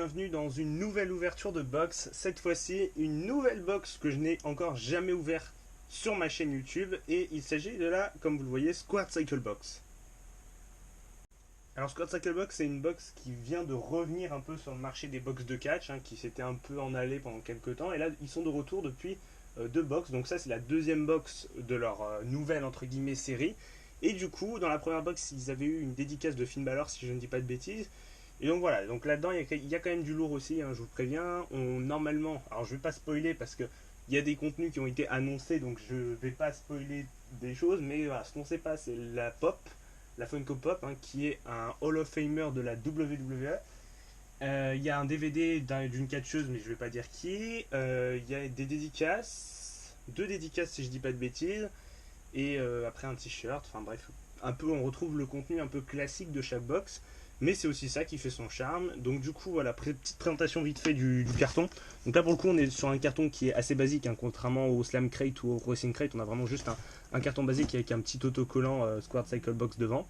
bienvenue dans une nouvelle ouverture de box. Cette fois-ci, une nouvelle box que je n'ai encore jamais ouverte sur ma chaîne YouTube. Et il s'agit de la, comme vous le voyez, Squared Cycle Box. Alors Squared Cycle Box, c'est une box qui vient de revenir un peu sur le marché des box de catch, qui s'était un peu en allée pendant quelques temps. Et là, ils sont de retour depuis deux box. Donc ça, c'est la deuxième box de leur nouvelle, entre guillemets, série. Et du coup, dans la première box, ils avaient eu une dédicace de Finn Balor, si je ne dis pas de bêtises. Et donc voilà, donc là-dedans, il y a quand même du lourd aussi, je vous préviens. Normalement, alors je vais pas spoiler parce que il y a des contenus qui ont été annoncés, donc je vais pas spoiler des choses, mais voilà, ce qu'on sait pas, c'est la Pop, la Funko Pop, qui est un Hall of Famer de la WWE. Il y a un DVD d'une catcheuse, mais je vais pas dire qui. Il y a des dédicaces, deux dédicaces si je dis pas de bêtises, et après un t-shirt, enfin bref, un peu on retrouve le contenu un peu classique de chaque box. Mais c'est aussi ça qui fait son charme. Donc du coup, voilà, petite présentation vite fait du carton. Donc là pour le coup, on est sur un carton qui est assez basique, contrairement au Slam Crate ou au Racing Crate. On a vraiment juste un carton basique avec un petit autocollant Squared Cycle Box devant.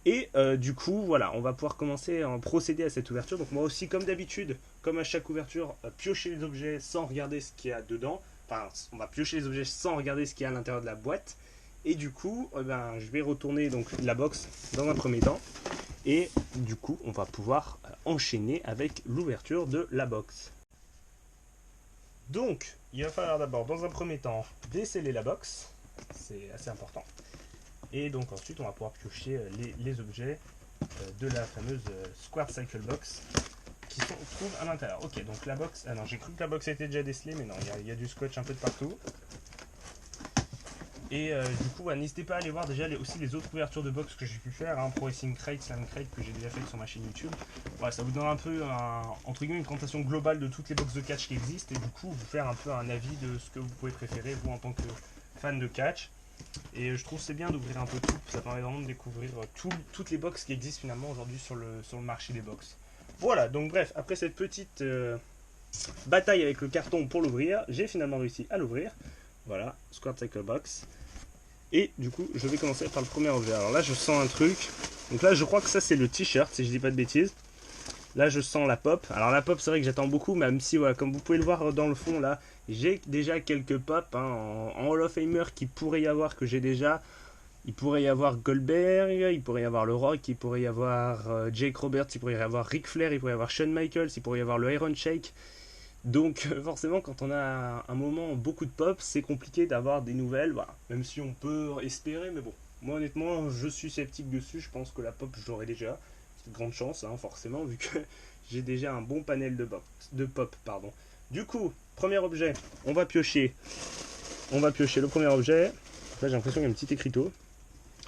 Et du coup, voilà, on va pouvoir commencer à procéder à cette ouverture. Donc moi aussi, comme d'habitude, comme à chaque ouverture, piocher les objets sans regarder ce qu'il y a dedans. Enfin, on va piocher les objets sans regarder ce qu'il y a à l'intérieur de la boîte. Et du coup, je vais retourner donc la box dans un premier temps. Et du coup, on va pouvoir enchaîner avec l'ouverture de la box. Donc, il va falloir d'abord, dans un premier temps, déceler la box. C'est assez important. Et donc ensuite, on va pouvoir piocher les objets de la fameuse Squared Cycle Box qui se trouvent à l'intérieur. Ok, donc la box... Ah non, j'ai cru que la box était déjà décelée, mais non, il y a du scotch un peu de partout. Et du coup, n'hésitez pas à aller voir déjà aussi les autres ouvertures de box que j'ai pu faire, Pro Racing Crate, Slam Crate que j'ai déjà fait sur ma chaîne YouTube. Voilà, ça vous donne un peu entre guillemets une présentation globale de toutes les box de catch qui existent et du coup vous faire un peu un avis de ce que vous pouvez préférer vous en tant que fan de catch. Et je trouve c'est bien d'ouvrir un peu tout, ça permet vraiment de découvrir toutes les box qui existent finalement aujourd'hui sur le marché des box. Voilà, donc bref, après cette petite bataille avec le carton pour l'ouvrir, j'ai finalement réussi à l'ouvrir. Voilà, Squared Cycle Box. Et du coup, je vais commencer par le premier objet. Alors là, je sens un truc. Donc là, je crois que ça, c'est le t-shirt, si je dis pas de bêtises. Là, je sens la pop. Alors la pop, c'est vrai que j'attends beaucoup, même si, voilà, comme vous pouvez le voir dans le fond, là, j'ai déjà quelques pop en Hall of Famer qui pourrait y avoir, que j'ai déjà. Il pourrait y avoir Goldberg, il pourrait y avoir Le Rock, il pourrait y avoir Jake Roberts, il pourrait y avoir Ric Flair, il pourrait y avoir Shawn Michaels, il pourrait y avoir le Iron Sheik. Donc forcément quand on a un moment beaucoup de pop, c'est compliqué d'avoir des nouvelles, voilà. Même si on peut espérer, mais bon. Moi honnêtement, je suis sceptique dessus, je pense que la pop je l'aurai déjà. C'est de grande chance, forcément, vu que j'ai déjà un bon panel de pop. Pardon. Du coup, premier objet, on va piocher. On va piocher le premier objet. Là j'ai l'impression qu'il y a un petit écriteau.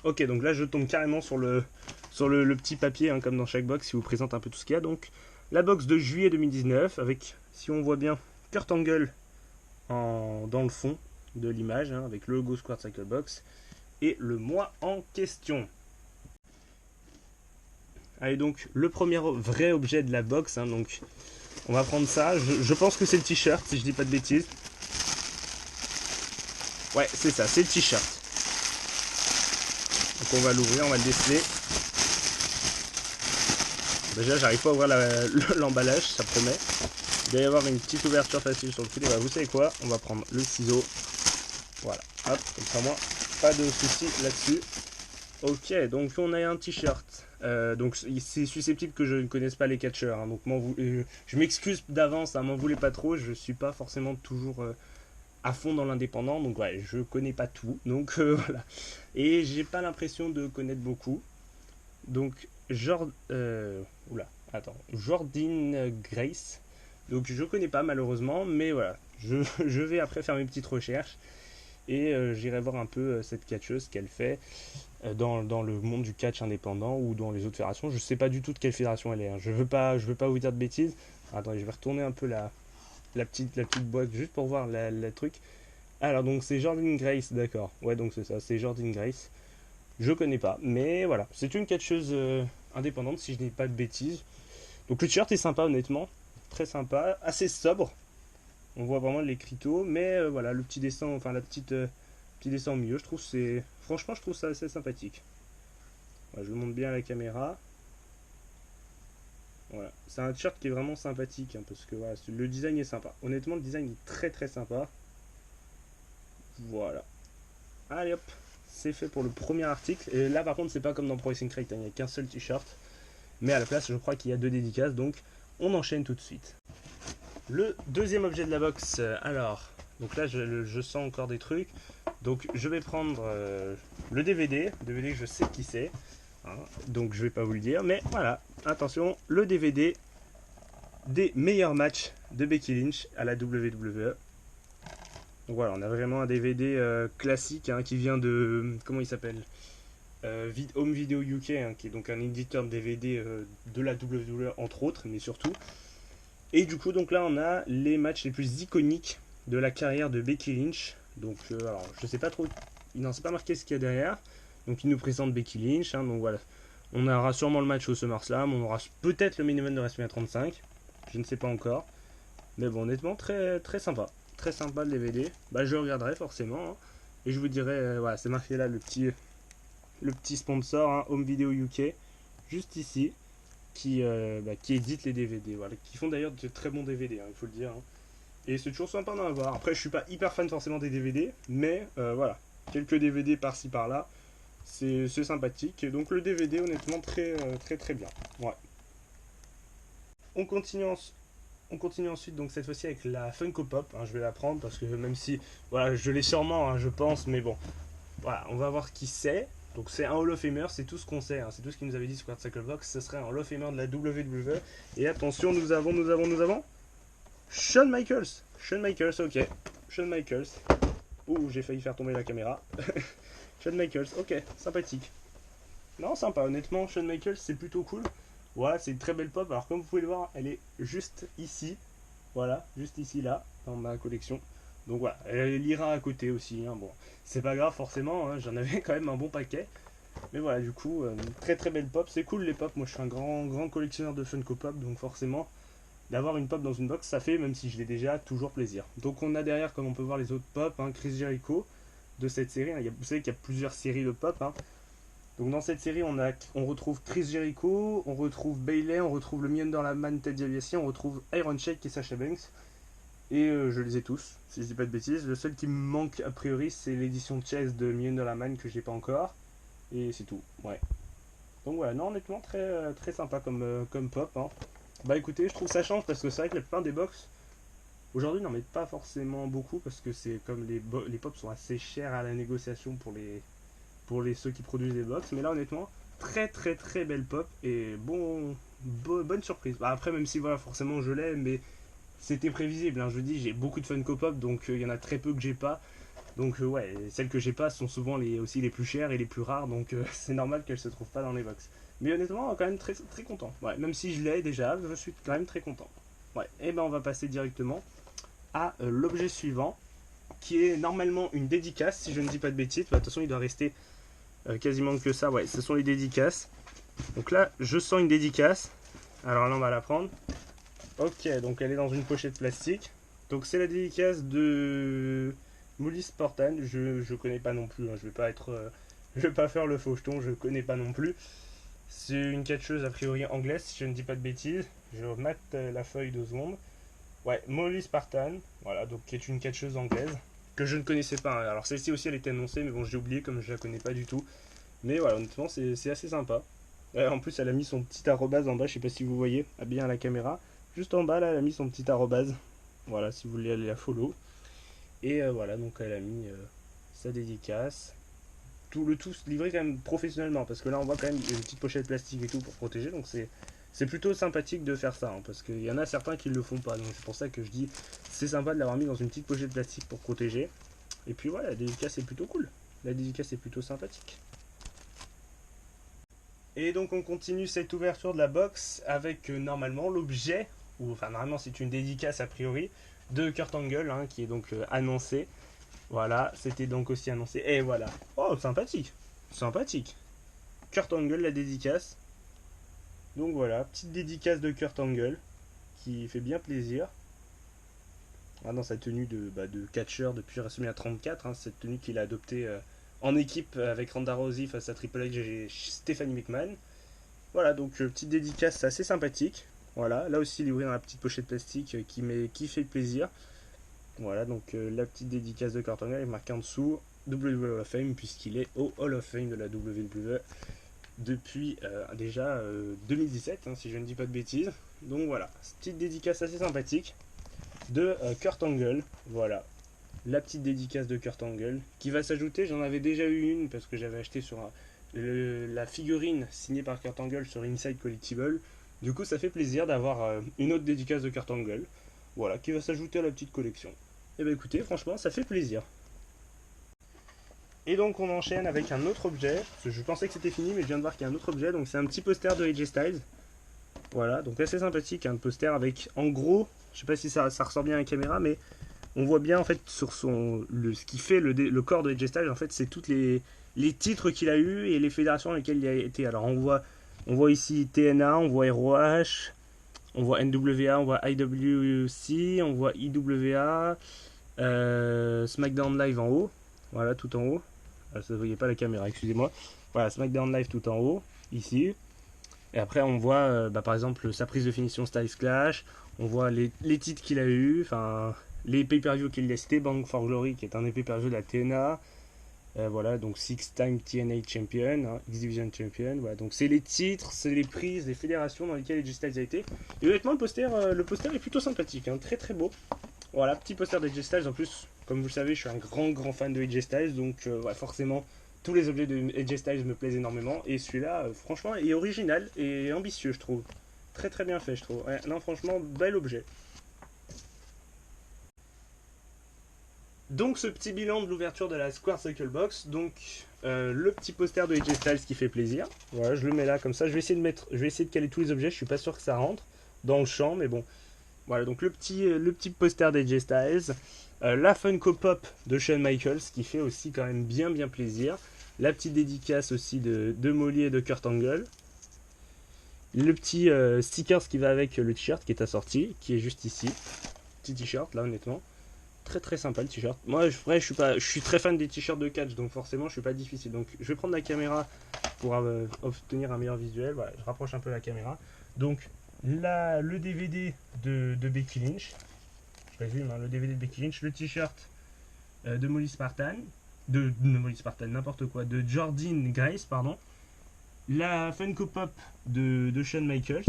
Ok, donc là je tombe carrément sur le petit papier, comme dans chaque box, qui vous présente un peu tout ce qu'il y a. Donc la box de juillet 2019 avec, si on voit bien, Kurt Angle dans le fond de l'image, avec le logo Squared Cycle Box et le mois en question. Allez, donc le premier vrai objet de la box, donc on va prendre ça. Je pense que c'est le t-shirt, si je dis pas de bêtises. Ouais, c'est ça, c'est le t-shirt. Donc on va l'ouvrir, on va le déceler. Déjà, j'arrive pas à ouvrir l'emballage, ça promet. Il doit y avoir une petite ouverture facile sur le côté. Vous savez quoi? On va prendre le ciseau. Voilà, hop, comme ça, moi, pas de soucis là-dessus. Ok, donc on a un t-shirt. Donc c'est susceptible que je ne connaisse pas les catcheurs. Donc je m'excuse d'avance, m'en voulez pas trop. Je suis pas forcément toujours à fond dans l'indépendant. Donc ouais, je connais pas tout. Donc voilà. Et j'ai pas l'impression de connaître beaucoup. Donc Jordyn Grace. Donc je connais pas malheureusement, mais voilà, je vais après faire mes petites recherches et j'irai voir un peu cette catcheuse qu'elle fait dans le monde du catch indépendant ou dans les autres fédérations. Je sais pas du tout de quelle fédération elle est. Je veux pas vous dire de bêtises. Attendez, je vais retourner un peu la petite boîte juste pour voir le truc. Alors donc c'est Jordyn Grace, d'accord. Ouais, donc c'est ça, c'est Jordyn Grace. Je connais pas, mais voilà, c'est une catcheuse indépendante si je dis pas de bêtises. Donc le t-shirt est sympa honnêtement, très sympa, assez sobre. On voit vraiment l'écriteau, mais voilà, le petit dessin, enfin petit dessin au milieu, franchement je trouve ça assez sympathique. Voilà, je le montre bien à la caméra. Voilà, c'est un t-shirt qui est vraiment sympathique, hein, parce que voilà, le design est sympa. Honnêtement, le design est très très sympa. Voilà. Allez hop, c'est fait pour le premier article. Et là par contre, c'est pas comme dans Pro Racing Crate, hein, il n'y a qu'un seul t-shirt. Mais à la place, je crois qu'il y a 2 dédicaces, donc on enchaîne tout de suite. Le deuxième objet de la box, alors, donc là je sens encore des trucs. Donc je vais prendre le DVD que je sais qui c'est. Hein, donc je vais pas vous le dire, mais voilà, attention, le DVD des meilleurs matchs de Becky Lynch à la WWE. Donc voilà, on a vraiment un DVD classique, hein, qui vient de, comment il s'appelle, Home Video UK, hein, qui est donc un éditeur de DVD de la WWE entre autres, mais surtout. Et du coup, donc là, on a les matchs les plus iconiques de la carrière de Becky Lynch. Donc, alors, je sais pas trop, il n'en sait pas marqué ce qu'il y a derrière. Donc, il nous présente Becky Lynch. Hein, donc voilà, on aura sûrement le match au SummerSlam, on aura peut-être le main event de WrestleMania 35. Je ne sais pas encore. Mais bon, honnêtement, très très sympa. Très sympa le DVD. Bah, je regarderai forcément. Hein, et je vous dirai, voilà, c'est marqué là le petit sponsor, hein, Home Video UK, juste ici, qui édite les DVD, voilà, qui font d'ailleurs de très bons DVD, hein, il faut le dire. Hein. Et c'est toujours sympa d'en avoir. Après, je suis pas hyper fan forcément des DVD, mais voilà, quelques DVD par-ci par-là, c'est sympathique. Et donc le DVD, honnêtement, très très très bien. Ouais. On continue, on continue ensuite, donc cette fois-ci avec la Funko Pop. Hein, je vais la prendre parce que même si, voilà, je l'ai sûrement, hein, je pense, mais bon, voilà, on va voir qui c'est. Donc c'est un Hall of Famer, c'est tout ce qu'on sait, hein, c'est tout ce qu'il nous avait dit sur Squared Circle Box, ce serait un Hall of Famer de la WWE. Et attention, nous avons Shawn Michaels. Shawn Michaels, ok. Shawn Michaels. Ouh, j'ai failli faire tomber la caméra. Shawn Michaels, ok, sympathique. Non, sympa, honnêtement, Shawn Michaels, c'est plutôt cool. Voilà, c'est une très belle pop. Alors comme vous pouvez le voir, elle est juste ici. Voilà, juste ici, là, dans ma collection. Donc voilà, elle ira à côté aussi. Hein. Bon, c'est pas grave forcément, hein, j'en avais quand même un bon paquet. Mais voilà, du coup, très très belle pop. C'est cool les pop. Moi je suis un grand collectionneur de Funko Pop, donc forcément, d'avoir une pop dans une box, ça fait, même si je l'ai déjà, toujours plaisir. Donc on a derrière, comme on peut voir les autres pop, hein, Chris Jericho de cette série. Hein. Vous savez qu'il y a plusieurs séries de pop. Hein. Donc dans cette série, on retrouve Chris Jericho, on retrouve Bayley, on retrouve le Million Dollar Man Ted DiBiase, on retrouve Iron Sheik et Sasha Banks. Et je les ai tous, si je dis pas de bêtises. Le seul qui me manque a priori, c'est l'édition Chess de Million Dollar Man que j'ai pas encore. Et c'est tout, ouais. Donc voilà, non, honnêtement, très, très sympa comme pop. Hein. Bah écoutez, je trouve ça change parce que c'est vrai que la plupart des box, aujourd'hui, n'en mettent pas forcément beaucoup parce que c'est comme les pop sont assez chers à la négociation pour ceux qui produisent des box. Mais là, honnêtement, très très très belle pop et bonne surprise. Bah, après, même si voilà, forcément je l'ai, mais c'était prévisible. Hein, je vous dis, j'ai beaucoup de Funko Pop, donc il y en a très peu que j'ai pas. Donc ouais, celles que j'ai pas sont souvent aussi les plus chères et les plus rares, donc c'est normal qu'elles se trouvent pas dans les box. Mais honnêtement, quand même très très content. Ouais, même si je l'ai déjà, je suis quand même très content. Ouais, et ben on va passer directement à l'objet suivant, qui est normalement une dédicace, si je ne dis pas de bêtises. De toute façon, il doit rester quasiment que ça. Ouais, ce sont les dédicaces. Donc là, je sens une dédicace. Alors là, on va la prendre. Ok, donc elle est dans une pochette plastique. Donc c'est la dédicace de Molly Sportan. Je connais pas non plus. Hein. Je vais pas faire le faucheton. Je connais pas non plus. C'est une catcheuse a priori anglaise, si je ne dis pas de bêtises. Je mate la feuille 2 secondes. Ouais, Molly Spartan. Voilà, donc qui est une catcheuse anglaise que je ne connaissais pas. Hein. Alors celle-ci aussi, elle était annoncée, mais bon, j'ai oublié comme je la connais pas du tout. Mais voilà, honnêtement, c'est assez sympa. En plus, elle a mis son petit arrobase en bas. Je sais pas si vous voyez, bien à la caméra. Juste en bas, là, elle a mis son petit arrobase. Voilà, si vous voulez aller la follow. Et voilà, donc elle a mis sa dédicace. Le tout livré quand même professionnellement. Parce que là, on voit quand même une petite pochette plastique et tout pour protéger. Donc c'est plutôt sympathique de faire ça. Hein, parce qu'il y en a certains qui ne le font pas. Donc c'est pour ça que je dis c'est sympa de l'avoir mis dans une petite pochette plastique pour protéger. Et puis voilà, la dédicace est plutôt cool. La dédicace est plutôt sympathique. Et donc on continue cette ouverture de la box avec normalement l'objet, ou enfin normalement c'est une dédicace a priori, de Kurt Angle, hein, qui est donc annoncé. Voilà, c'était donc aussi annoncé. Et voilà. Oh, sympathique. Sympathique. Kurt Angle, la dédicace. Donc voilà, petite dédicace de Kurt Angle, qui fait bien plaisir. Ah, dans sa tenue de catcheur depuis WrestleMania 34, hein, cette tenue qu'il a adoptée en équipe avec Ronda Rousey face à Triple H et Stephanie McMahon. Voilà, donc petite dédicace assez sympathique. Voilà, là aussi livré dans la petite pochette plastique qui fait plaisir. Voilà, donc la petite dédicace de Kurt Angle est marquée en dessous WWE Hall of Fame, puisqu'il est au Hall of Fame de la WWE depuis déjà 2017, hein, si je ne dis pas de bêtises. Donc voilà, petite dédicace assez sympathique de Kurt Angle. Voilà, la petite dédicace de Kurt Angle qui va s'ajouter. J'en avais déjà eu une parce que j'avais acheté sur la figurine signée par Kurt Angle sur Inside Collectible. Du coup, ça fait plaisir d'avoir une autre dédicace de Kurt Angle. Voilà, qui va s'ajouter à la petite collection. Et bien écoutez, franchement, ça fait plaisir. Et donc on enchaîne avec un autre objet. Parce que je pensais que c'était fini, mais je viens de voir qu'il y a un autre objet. Donc c'est un petit poster de AJ Styles. Voilà, donc assez sympathique, un poster avec, en gros, je sais pas si ça ressort bien à la caméra, mais on voit bien en fait sur ce qui fait le corps de AJ Styles, en fait, c'est toutes les titres qu'il a eu et les fédérations dans lesquelles il a été. Alors on voit ici TNA, on voit ROH, on voit NWA, on voit IWC, on voit IWA, SmackDown Live en haut, voilà, tout en haut. Ah, ça ne voyait pas la caméra, excusez-moi. Voilà, SmackDown Live tout en haut, ici. Et après, on voit par exemple sa prise de finition Styles Clash, on voit les titres qu'il a eu, enfin les pay-per-view qu'il a cités, Bang for Glory qui est un des pay-per-view de la TNA. Voilà, donc 6-time TNA Champion, hein, X-Division Champion. Voilà, donc c'est les titres, c'est les prises, les fédérations dans lesquelles AJ Styles a été. Et honnêtement, le poster est plutôt sympathique, hein, très très beau. Voilà, petit poster d'AJ Styles. En plus, comme vous le savez, je suis un grand fan de AJ Styles, donc ouais, forcément, tous les objets de AJ Styles me plaisent énormément. Et celui-là, franchement, est original et ambitieux, je trouve. Très très bien fait, je trouve. Ouais, non, franchement, bel objet. Donc ce petit bilan de l'ouverture de la Square Circle Box, donc le petit poster de AJ Styles qui fait plaisir. Voilà, je le mets là comme ça. Je vais essayer de caler tous les objets. Je suis pas sûr que ça rentre dans le champ, mais bon. Voilà, donc le petit poster d'AJ Styles, la Funko Pop de Shawn Michaels qui fait aussi quand même bien plaisir. La petite dédicace aussi de Molly et de Kurt Angle. Le petit stickers qui va avec le t-shirt qui est assorti, qui est juste ici. Petit t-shirt là honnêtement. Très sympa le t-shirt. Moi, je suis très fan des t-shirts de catch, donc forcément, je suis pas difficile. Donc, je vais prendre la caméra pour obtenir un meilleur visuel. Voilà, je rapproche un peu la caméra. Donc, là, le DVD de Becky Lynch. Je résume, hein, le DVD de Becky Lynch, le t-shirt de Molly Spartan, de Molly Spartan, n'importe quoi, de Jordynne Grace, pardon. La Funko Pop de Shawn Michaels,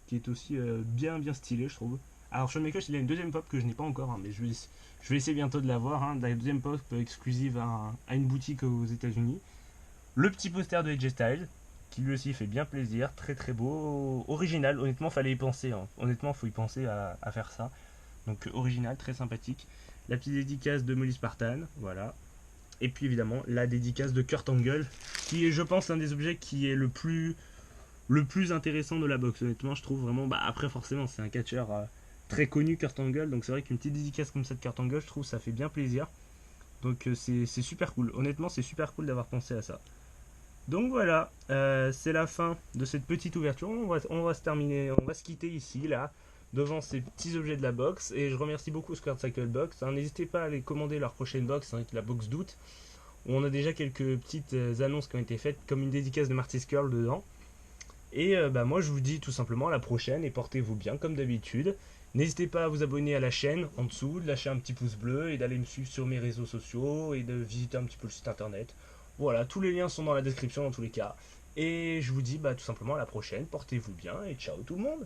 qui est aussi bien stylé, je trouve. Alors Shawn Michaels, il a une deuxième pop que je n'ai pas encore, hein, mais je vais essayer bientôt de l'avoir. Hein, la deuxième pop exclusive à une boutique aux États-Unis. Le petit poster de AJ Styles, qui lui aussi fait bien plaisir, très beau, original. Honnêtement, fallait y penser. Hein. Honnêtement, faut y penser à faire ça. Donc original, très sympathique. La petite dédicace de Molly Spartan, voilà. Et puis évidemment la dédicace de Kurt Angle, qui est, je pense, l'un des objets qui est le plus intéressant de la box. Honnêtement, je trouve vraiment. Bah après, forcément, c'est un catcheur très connu, Kurt Angle, donc c'est vrai qu'une petite dédicace comme ça de Kurt Angle, je trouve ça fait bien plaisir. Donc c'est super cool. Honnêtement, c'est super cool d'avoir pensé à ça. Donc voilà, c'est la fin de cette petite ouverture. On va se terminer, on va se quitter ici, là, devant ces petits objets de la box. Et je remercie beaucoup Square Cycle Box. Hein. N'hésitez pas à aller commander leur prochaine box, hein, la box d'août, où on a déjà quelques petites annonces qui ont été faites, comme une dédicace de Marty Skrull dedans. Et bah, moi je vous dis tout simplement à la prochaine et portez-vous bien comme d'habitude. N'hésitez pas à vous abonner à la chaîne en dessous, de lâcher un petit pouce bleu et d'aller me suivre sur mes réseaux sociaux et de visiter un petit peu le site internet. Voilà, tous les liens sont dans la description dans tous les cas. Et je vous dis bah, tout simplement à la prochaine, portez-vous bien et ciao tout le monde.